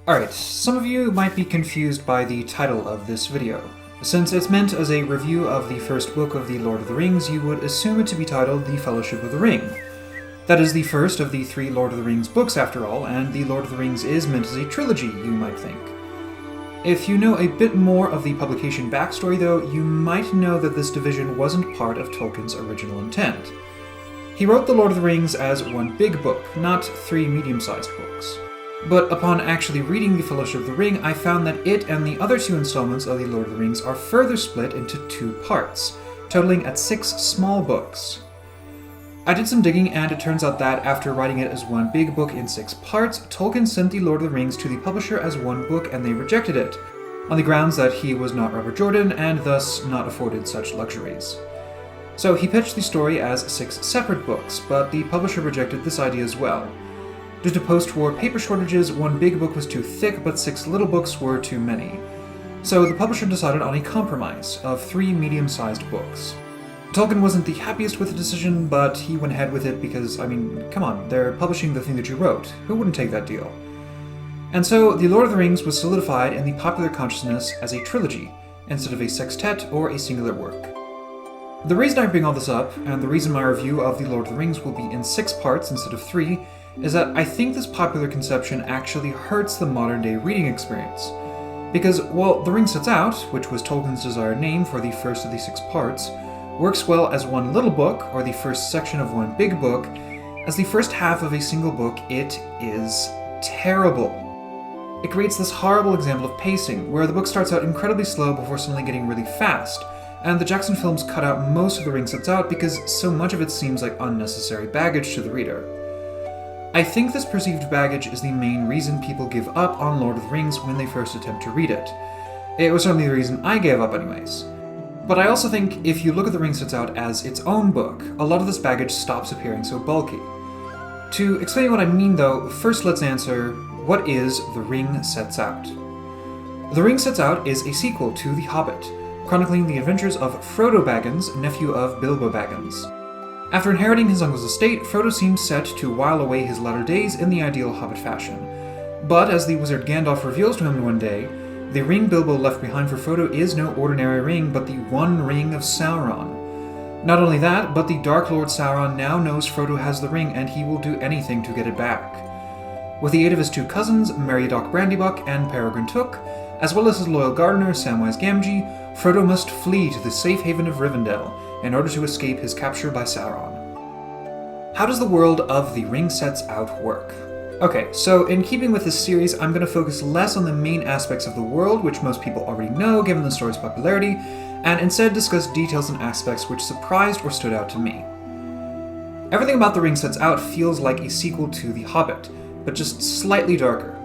Alright, some of you might be confused by the title of this video. Since it's meant as a review of the first book of The Lord of the Rings, you would assume it to be titled The Fellowship of the Ring. That is the first of the 3 Lord of the Rings books after all, and The Lord of the Rings is meant as a trilogy, you might think. If you know a bit more of the publication backstory though, you might know that this division wasn't part of Tolkien's original intent. He wrote The Lord of the Rings as one big book, not 3 medium-sized books. But upon actually reading The Fellowship of the Ring, I found that it and the other 2 installments of The Lord of the Rings are further split into 2 parts, totaling at 6 small books. I did some digging, and it turns out that after writing it as one big book in 6 parts, Tolkien sent The Lord of the Rings to the publisher as one book and they rejected it, on the grounds that he was not Robert Jordan and thus not afforded such luxuries. So he pitched the story as 6 separate books, but the publisher rejected this idea as well. Due to post-war paper shortages, one big book was too thick, but 6 little books were too many. So the publisher decided on a compromise of 3 medium-sized books. Tolkien wasn't the happiest with the decision, but he went ahead with it because, come on, they're publishing the thing that you wrote. Who wouldn't take that deal? And so, The Lord of the Rings was solidified in the popular consciousness as a trilogy, instead of a sextet or a singular work. The reason I bring all this up, and the reason my review of The Lord of the Rings will be in 6 parts instead of 3, is that I think this popular conception actually hurts the modern-day reading experience. Because while The Ring Sets Out, which was Tolkien's desired name for the first of the 6 parts, works well as one little book, or the first section of one big book, as the first half of a single book, it is terrible. It creates this horrible example of pacing, where the book starts out incredibly slow before suddenly getting really fast, and the Jackson films cut out most of The Ring Sets Out because so much of it seems like unnecessary baggage to the reader. I think this perceived baggage is the main reason people give up on Lord of the Rings when they first attempt to read it. It was certainly the reason I gave up anyways. But I also think if you look at The Ring Sets Out as its own book, a lot of this baggage stops appearing so bulky. To explain what I mean though, first let's answer, what is The Ring Sets Out? The Ring Sets Out is a sequel to The Hobbit, chronicling the adventures of Frodo Baggins, nephew of Bilbo Baggins. After inheriting his uncle's estate, Frodo seems set to while away his latter days in the ideal Hobbit fashion. But as the wizard Gandalf reveals to him one day, the ring Bilbo left behind for Frodo is no ordinary ring, but the One Ring of Sauron. Not only that, but the Dark Lord Sauron now knows Frodo has the ring and he will do anything to get it back. With the aid of his 2 cousins, Meriadoc Brandybuck and Peregrine Took, as well as his loyal gardener Samwise Gamgee, Frodo must flee to the safe haven of Rivendell in order to escape his capture by Sauron. How does the world of The Ring Sets Out work? Okay, so in keeping with this series, I'm going to focus less on the main aspects of the world, which most people already know given the story's popularity, and instead discuss details and aspects which surprised or stood out to me. Everything about The Ring Sets Out feels like a sequel to The Hobbit, but just slightly darker.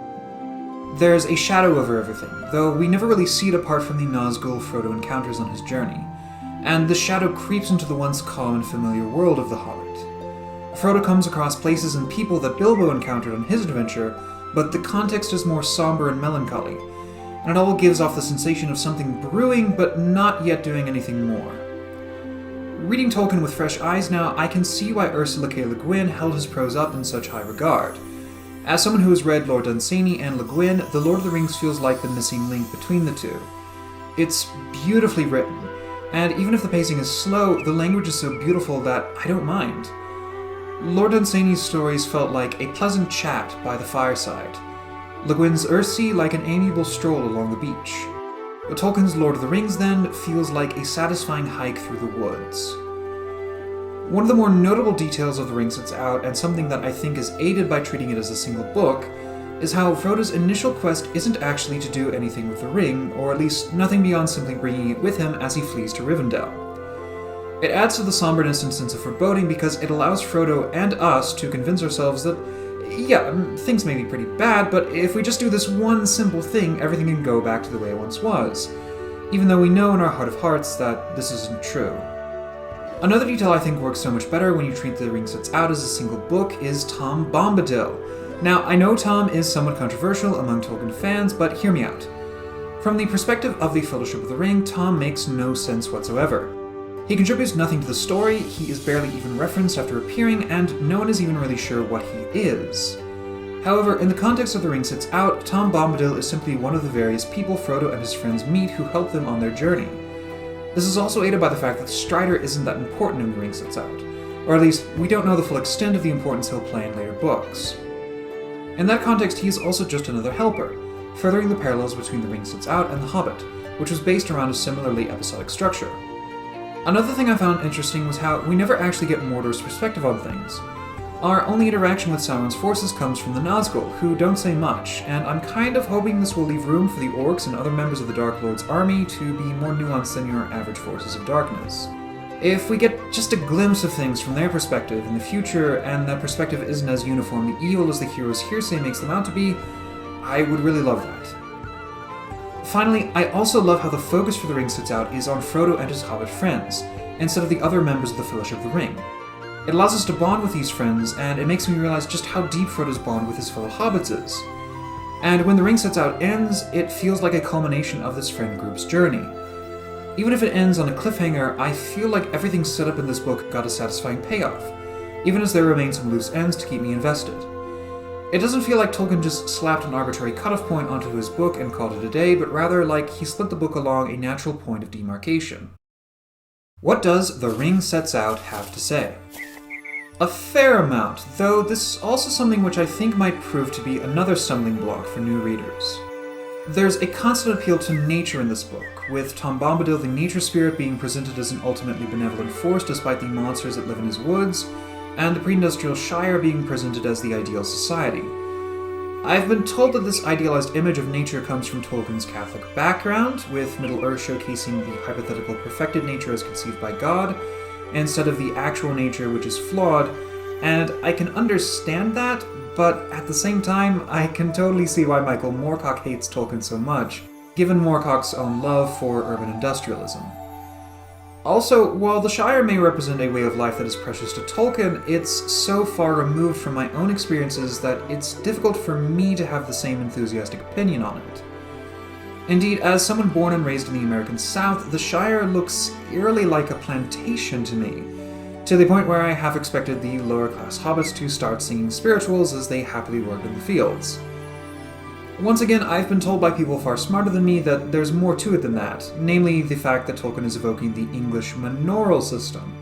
There's a shadow over everything, though we never really see it apart from the Nazgul Frodo encounters on his journey, and the shadow creeps into the once calm and familiar world of The Hobbit. Frodo comes across places and people that Bilbo encountered on his adventure, but the context is more somber and melancholy, and it all gives off the sensation of something brewing but not yet doing anything more. Reading Tolkien with fresh eyes now, I can see why Ursula K. Le Guin held his prose up in such high regard. As someone who has read Lord Dunsany and Le Guin, The Lord of the Rings feels like the missing link between the 2. It's beautifully written, and even if the pacing is slow, the language is so beautiful that I don't mind. Lord Dunsany's stories felt like a pleasant chat by the fireside, Le Guin's Earthsea like an amiable stroll along the beach. But Tolkien's Lord of the Rings, then, feels like a satisfying hike through the woods. One of the more notable details of The Ring Sets Out, and something that I think is aided by treating it as a single book, is how Frodo's initial quest isn't actually to do anything with the ring, or at least nothing beyond simply bringing it with him as he flees to Rivendell. It adds to the somberness and sense of foreboding because it allows Frodo and us to convince ourselves that, yeah, things may be pretty bad, but if we just do this one simple thing, everything can go back to the way it once was, even though we know in our heart of hearts that this isn't true. Another detail I think works so much better when you treat The Ring Sets Out as a single book is Tom Bombadil. Now, I know Tom is somewhat controversial among Tolkien fans, but hear me out. From the perspective of The Fellowship of the Ring, Tom makes no sense whatsoever. He contributes nothing to the story, he is barely even referenced after appearing, and no one is even really sure what he is. However, in the context of The Ring Sets Out, Tom Bombadil is simply one of the various people Frodo and his friends meet who help them on their journey. This is also aided by the fact that Strider isn't that important in The Ring Sets Out, or at least, we don't know the full extent of the importance he'll play in later books. In that context, he is also just another helper, furthering the parallels between The Ring Sets Out and The Hobbit, which was based around a similarly episodic structure. Another thing I found interesting was how we never actually get Mordor's perspective on things. Our only interaction with Sauron's forces comes from the Nazgul, who don't say much, and I'm kind of hoping this will leave room for the orcs and other members of the Dark Lord's army to be more nuanced than your average forces of darkness. If we get just a glimpse of things from their perspective in the future, and that perspective isn't as uniformly evil as the hero's hearsay makes them out to be, I would really love that. Finally, I also love how the focus for The Ring Sets Out is on Frodo and his Hobbit friends, instead of the other members of the Fellowship of the Ring. It allows us to bond with these friends, and it makes me realize just how deep Frodo's bond with his fellow hobbits is. And when The Ring Sets Out ends, it feels like a culmination of this friend group's journey. Even if it ends on a cliffhanger, I feel like everything set up in this book got a satisfying payoff, even as there remain some loose ends to keep me invested. It doesn't feel like Tolkien just slapped an arbitrary cutoff point onto his book and called it a day, but rather like he split the book along a natural point of demarcation. What does The Ring Sets Out have to say? A fair amount, though this is also something which I think might prove to be another stumbling block for new readers. There's a constant appeal to nature in this book, with Tom Bombadil the nature spirit being presented as an ultimately benevolent force despite the monsters that live in his woods, and the pre-industrial Shire being presented as the ideal society. I've been told that this idealized image of nature comes from Tolkien's Catholic background, with Middle-earth showcasing the hypothetical perfected nature as conceived by God, instead of the actual nature which is flawed, and I can understand that, but at the same time, I can totally see why Michael Moorcock hates Tolkien so much, given Moorcock's own love for urban industrialism. Also, while the Shire may represent a way of life that is precious to Tolkien, it's so far removed from my own experiences that it's difficult for me to have the same enthusiastic opinion on it. Indeed, as someone born and raised in the American South, the Shire looks eerily like a plantation to me, to the point where I half expected the lower-class hobbits to start singing spirituals as they happily worked in the fields. Once again, I've been told by people far smarter than me that there's more to it than that, namely the fact that Tolkien is evoking the English manorial system,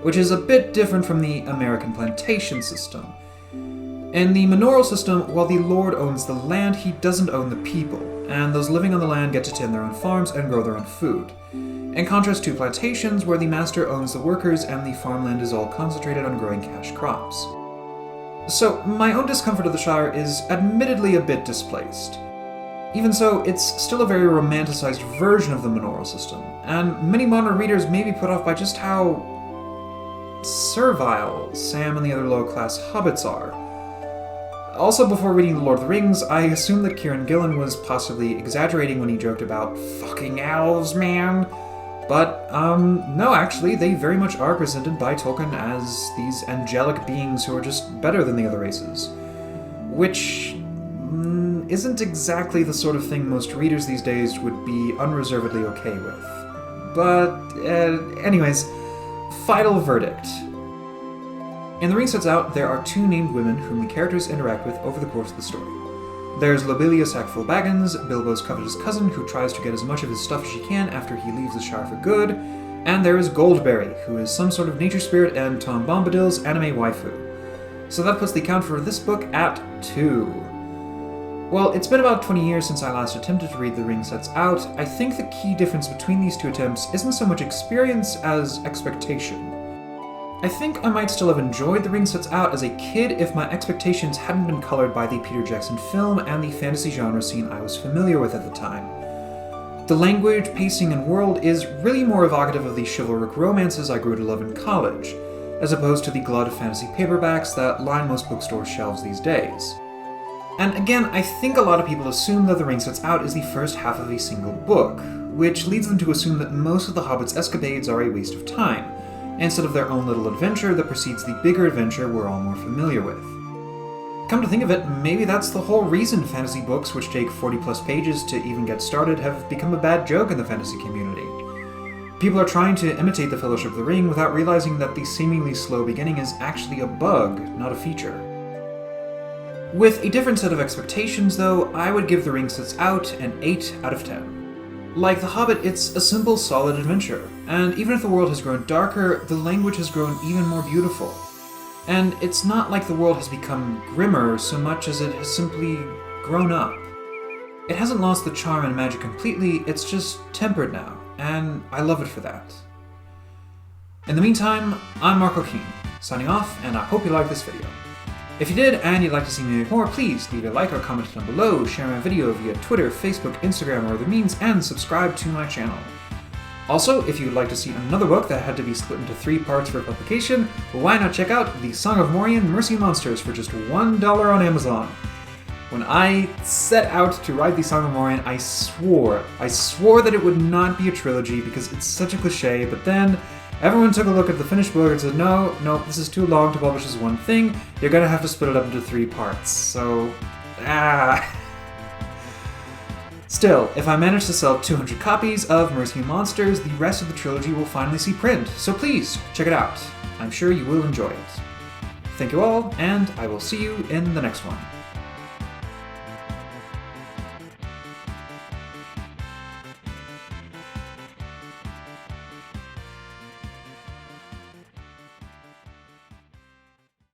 which is a bit different from the American plantation system. In the manorial system, while the Lord owns the land, he doesn't own the people, and those living on the land get to tend their own farms and grow their own food. In contrast to plantations, where the master owns the workers and the farmland is all concentrated on growing cash crops. So, my own discomfort of the Shire is admittedly a bit displaced. Even so, it's still a very romanticized version of the manorial system, and many modern readers may be put off by just how servile Sam and the other low-class hobbits are. Also, before reading The Lord of the Rings, I assumed that Kieran Gillen was possibly exaggerating when he joked about fucking elves, man. But, no, actually, they very much are presented by Tolkien as these angelic beings who are just better than the other races. Which isn't exactly the sort of thing most readers these days would be unreservedly okay with. But, anyways, final verdict. In The Ring Sets Out, there are two named women whom the characters interact with over the course of the story. There's Lobelia Sackville Baggins, Bilbo's covetous cousin who tries to get as much of his stuff as she can after he leaves the Shire for good, and there is Goldberry, who is some sort of nature spirit and Tom Bombadil's anime waifu. So that puts the count for this book at 2. Well, it's been about 20 years since I last attempted to read The Ring Sets Out. I think the key difference between these two attempts isn't so much experience as expectation. I think I might still have enjoyed The Ring Sets Out as a kid if my expectations hadn't been colored by the Peter Jackson film and the fantasy genre scene I was familiar with at the time. The language, pacing, and world is really more evocative of the chivalric romances I grew to love in college, as opposed to the glut of fantasy paperbacks that line most bookstore shelves these days. And again, I think a lot of people assume that The Ring Sets Out is the first half of a single book, which leads them to assume that most of the Hobbit's escapades are a waste of time, instead of their own little adventure that precedes the bigger adventure we're all more familiar with. Come to think of it, maybe that's the whole reason fantasy books, which take 40-plus pages to even get started, have become a bad joke in the fantasy community. People are trying to imitate the Fellowship of the Ring without realizing that the seemingly slow beginning is actually a bug, not a feature. With a different set of expectations, though, I would give The Ring Sets Out an 8 out of 10. Like The Hobbit, it's a simple, solid adventure, and even if the world has grown darker, the language has grown even more beautiful. And it's not like the world has become grimmer so much as it has simply grown up. It hasn't lost the charm and magic completely, it's just tempered now, and I love it for that. In the meantime, I'm Marco Keen, signing off, and I hope you liked this video. If you did and you'd like to see me make more, please leave a like or comment down below, share my video via Twitter, Facebook, Instagram, or other means, and subscribe to my channel. Also, if you'd like to see another book that had to be split into 3 parts for publication, why not check out The Song of Morian Mercy Monsters for just $1 on Amazon. When I set out to write The Song of Morian, I swore that it would not be a trilogy because it's such a cliche, but then everyone took a look at the finished book and said, no, this is too long to publish as one thing, you're gonna have to split it up into 3 parts, so... Still, if I manage to sell 200 copies of Mercy Monsters, the rest of the trilogy will finally see print, so please, check it out. I'm sure you will enjoy it. Thank you all, and I will see you in the next one.